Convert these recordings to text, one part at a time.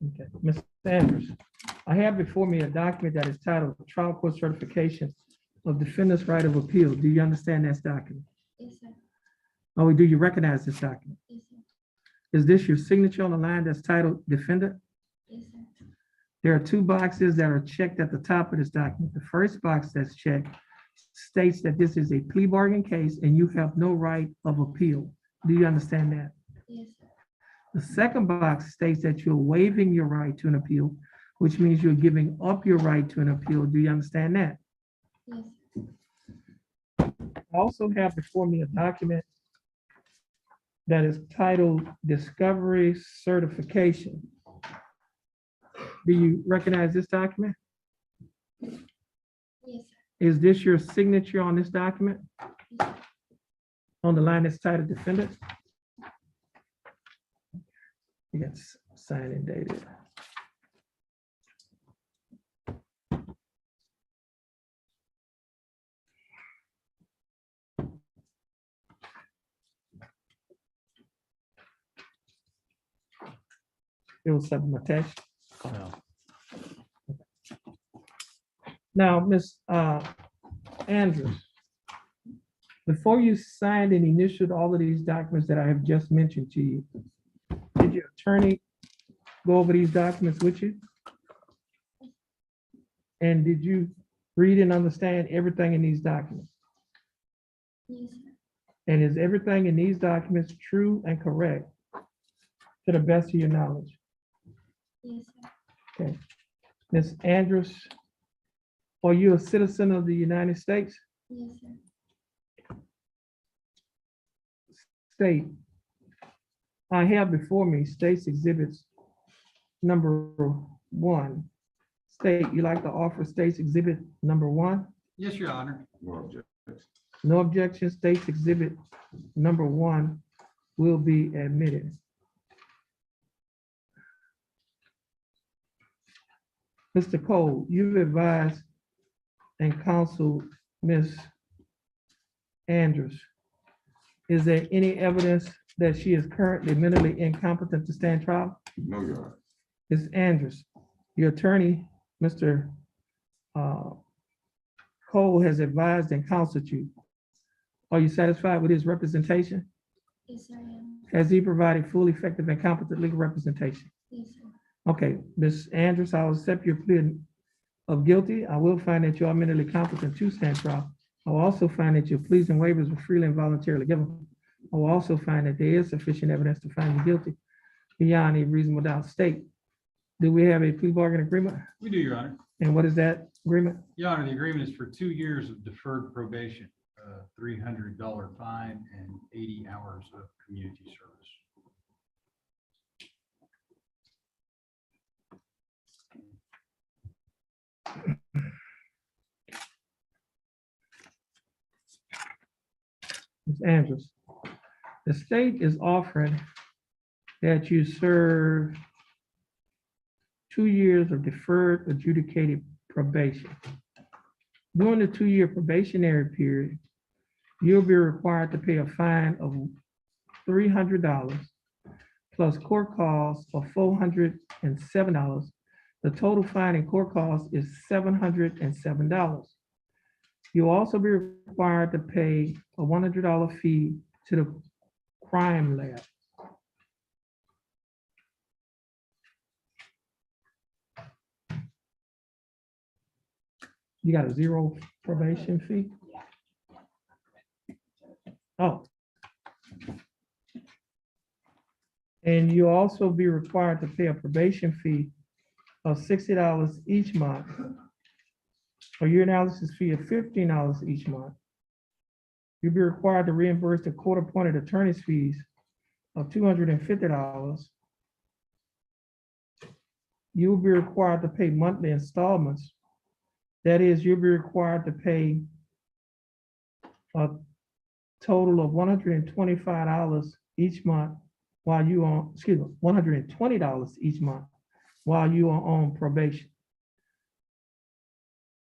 Okay, Ms. Sanders, I have before me a document that is titled Trial Court Certification of Defendant's Right of Appeal. Do you understand this document? Yes, sir. Oh, do you recognize this document? Yes, sir. Is this your signature on the line that's titled Defendant? Yes, sir. There are two boxes that are checked at the top of this document. The first box that's checked states that this is a plea bargain case and you have no right of appeal. Do you understand that? Yes, sir. The second box states that you're waiving your right to an appeal, which means you're giving up your right to an appeal. Do you understand that? Yes, I also have before me a document that is titled Discovery Certification. Do you recognize this document? yes, sir. Is this your signature on this document? Yes, sir. On the line that's titled Defendant? You got signed and dated. It was something attached. No. Now, Ms. Andrews, before you signed and initialed all of these documents that I have just mentioned to you, did your attorney go over these documents with you? And did you read and understand everything in these documents? Yes, sir. And is everything in these documents true and correct to the best of your knowledge? Yes, sir. Okay. Ms. Andrews, are you a citizen of the United States? Yes, sir. State. I have before me states exhibits number 1. State, you like to offer states exhibit number 1? Yes, Your Honor. No objection, states exhibit number 1 will be admitted. Mr. Cole, you've advised and counseled Ms. Andrews. Is there any evidence that she is currently mentally incompetent to stand trial? No, Your Honor. Ms. Andrews, your attorney, Mr. Cole, has advised and counseled you. Are you satisfied with his representation? Yes, sir, I am. Has he provided full, effective, and competent legal representation? Yes, sir. Okay, Ms. Andrews, I will accept your plea of guilty. I will find that you are mentally competent to stand trial. I will also find that your pleas and waivers were freely and voluntarily given. I will also find that there is sufficient evidence to find you guilty beyond a reasonable doubt. State, do we have a plea bargain agreement? We do, Your Honor. And what is that agreement? Your Honor, the agreement is for 2 years of deferred probation, $300 fine, and 80 hours of community service. Ms. Andrews, the state is offering that you serve 2 years of deferred adjudicated probation. During the 2-year probationary period, you'll be required to pay a fine of $300 plus court costs of $407. The total fine and court cost is $707. You'll also be required to pay a $100 fee to the crime lab. You got a 0 probation fee? Oh. And you'll also be required to pay a probation fee of $60 each month, or your analysis fee of $15 each month. You'll be required to reimburse the court-appointed attorney's fees of $250. You'll be required to pay monthly installments. That is, you'll be required to pay a total of $125 each month while you on, excuse me, $120 each month while you are on probation.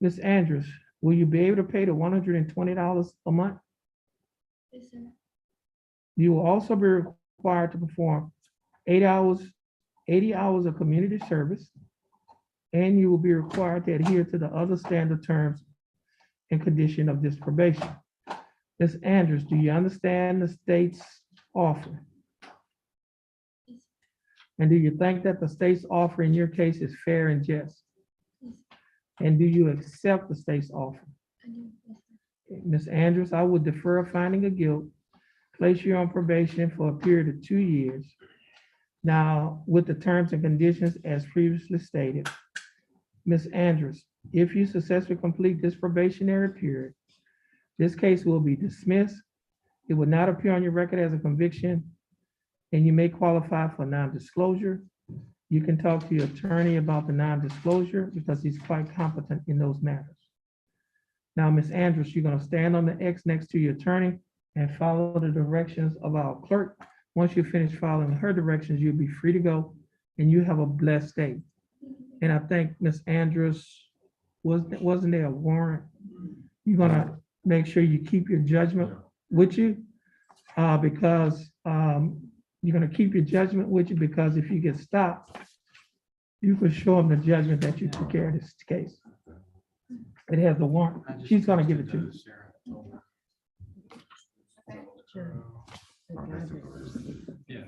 Ms. Andrews, will you be able to pay the $120 a month? Yes, sir. You will also be required to perform 8 hours 80 hours of community service, and you will be required to adhere to the other standard terms and condition of this probation. Ms. Andrews, do you understand the state's offer? Yes, And do you think that the state's offer in your case is fair and just? yes, And do you accept the state's offer? I do. Yes, sir. Ms. Andrews, I would defer a finding of guilt, place you on probation for a period of 2 years. Now, with the terms and conditions as previously stated, Ms. Andrews, if you successfully complete this probationary period, this case will be dismissed. It will not appear on your record as a conviction, and you may qualify for non-disclosure. You can talk to your attorney about the non-disclosure because he's quite competent in those matters. Now, Ms. Andrews, you're gonna stand on the X next to your attorney and follow the directions of our clerk. Once you finish following her directions, you'll be free to go, and you have a blessed day. And I think, Ms. Andrews, wasn't there a warrant? You're gonna make sure you keep your judgment with you, because you're gonna keep your judgment with you, because if you get stopped, you can show them the judgment that you took care of this case. It has a warrant. I just She's gonna give it to texted you. those, Sarah. Yeah.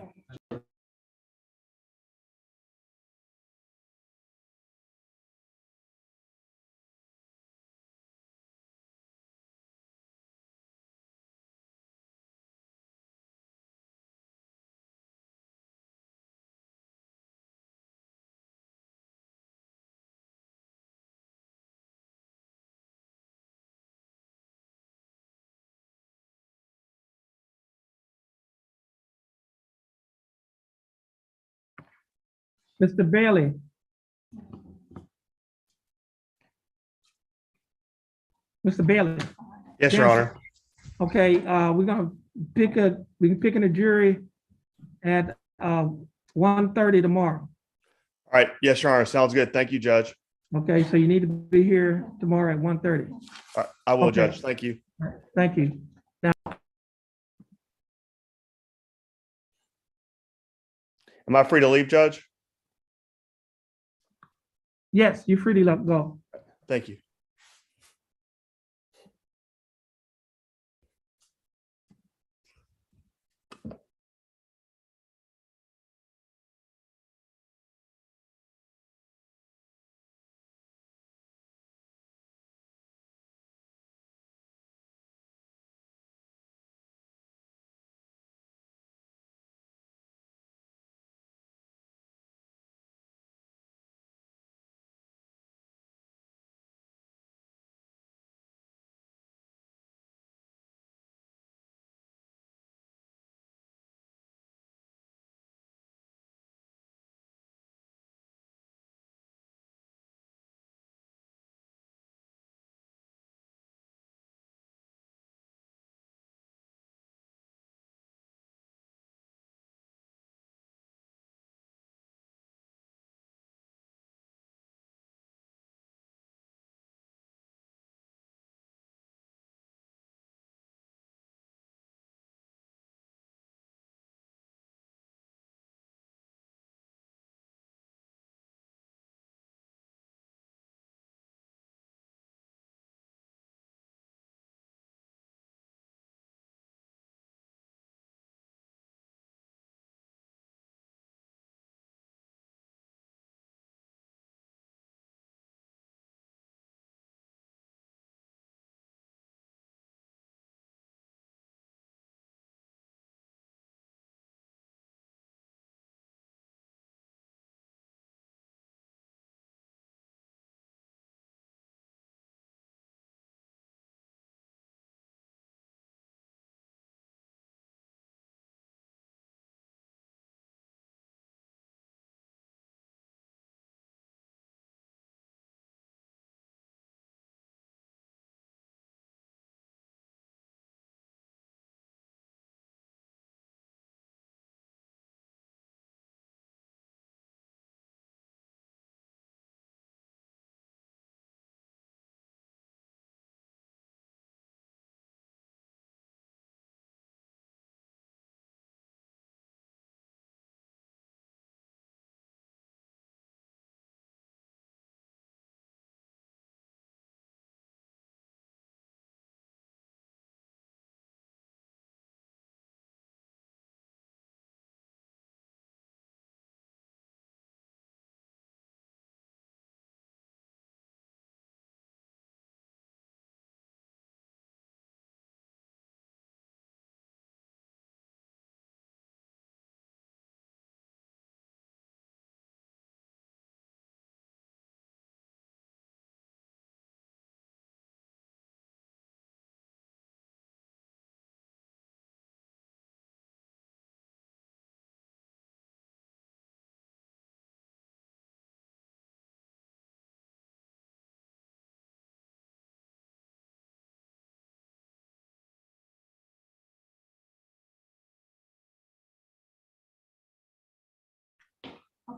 Mr. Bailey. Mr. Bailey. Yes, Your Yes. Honor. Okay, we're gonna we can pick in a jury at 1:30 tomorrow. All right. Yes, Your Honor. Sounds good. Thank you, Judge. Okay, so you need to be here tomorrow at 1:30. All right, I will, Okay. Judge. Thank you. Thank you. Am I free to leave, Judge? Yes, you're free to let go. Thank you.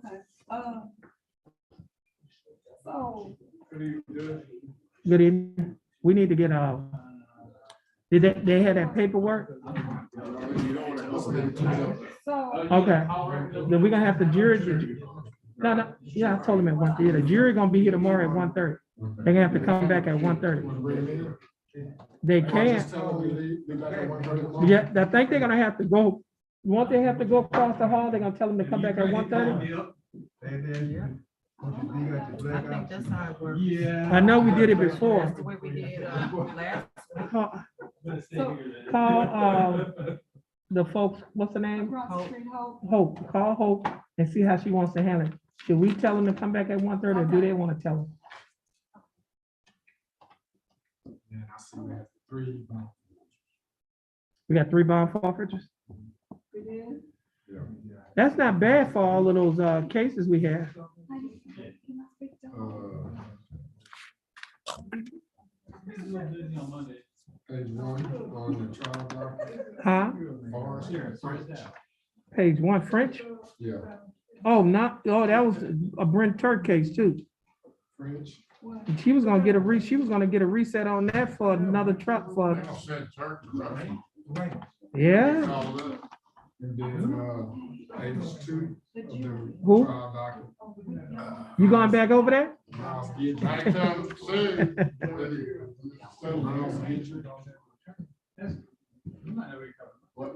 Okay, so, Good evening. We need to get, did they have that paperwork? so, Okay, then we're gonna have the jury. No, yeah, I told him at 1:30. The jury gonna be here tomorrow at 1:30. They're gonna have to come back at 1:30. They can't. Yeah, I think they're gonna have to go, won't they have to go across the hall? They're gonna tell them to come back at 1:30? I think that's how it works. I know we did it That's before. the way we did last week. Call, the folks, what's the name? across the street, Hope, Hope, call Hope and see how she wants to handle it. Should we tell them to come back at 1:30 or do they want to tell them? And I see we have three. We got 3 bond forfeitures? we did. That's not bad for all of those cases we have. Can I speak to Hope? Page one on the trial document. Huh? Forrest. Page 1, French? Yeah, Oh, that was a Brent Turk case too. French. What? She was gonna get a reset on that for another truck for, yeah. And then, page two of the Who? trial document. You going back over there? Miles Gidget. Miles Gidget.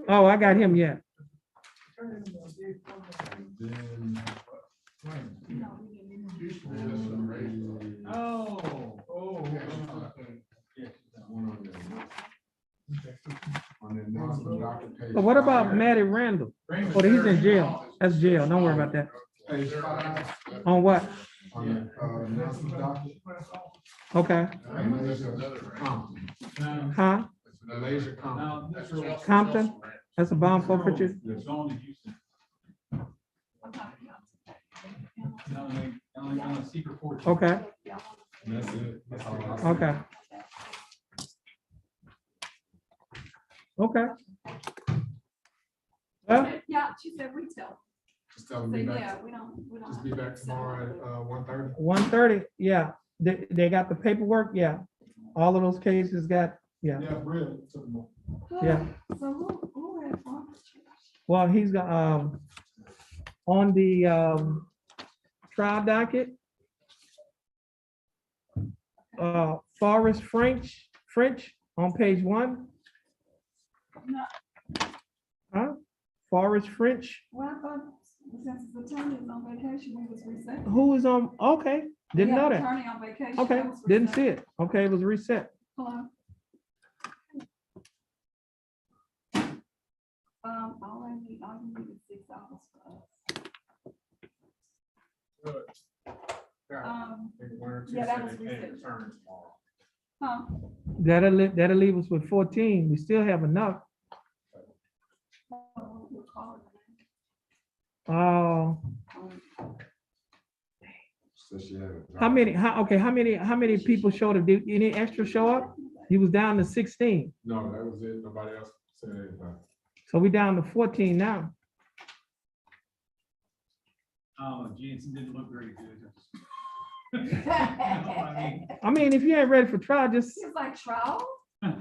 Oh, I got him, yeah. Then. On the announcement document, page But what about five. Matty Randall? Oh, he's in jail. That's jail. Don't worry about that. Page five, On what? on the announcement document. Okay, Malaysia Compton. huh? Malaysia Compton. Compton? That's a bond forfeiture? It's on to Houston. Only on a secret court. Okay, That's it. That's all I see. okay. Okay. Well, Yeah, she said retail. Just tell So, them be back, yeah, we don't. just be back tomorrow at 1:30. 1:30, yeah. They got the paperwork, yeah. All of those cases got, yeah, Yeah, really. yeah. So who had forfeiture? Well, he's got, on the, trial docket. Forrest French on page 1. No. Huh? Forrest French, Well, I thought since the attorney is on vacation, we was reset. who is on, okay, didn't know that. Attorney on vacation. Okay, that was didn't reset. see it. Okay, it was reset. Hello. All I need is $6 for us. Yeah, that was reset. Huh? That'll leave us with 14. We still have enough. We'll call it. Oh, So she had it. how many people showed up? Did any extra show up? He was down to 16. No, that was it. Nobody else said anything. So we down to 14 now. Jensen didn't look very good. I I mean, if you ain't ready for trial, just, It's like trial. did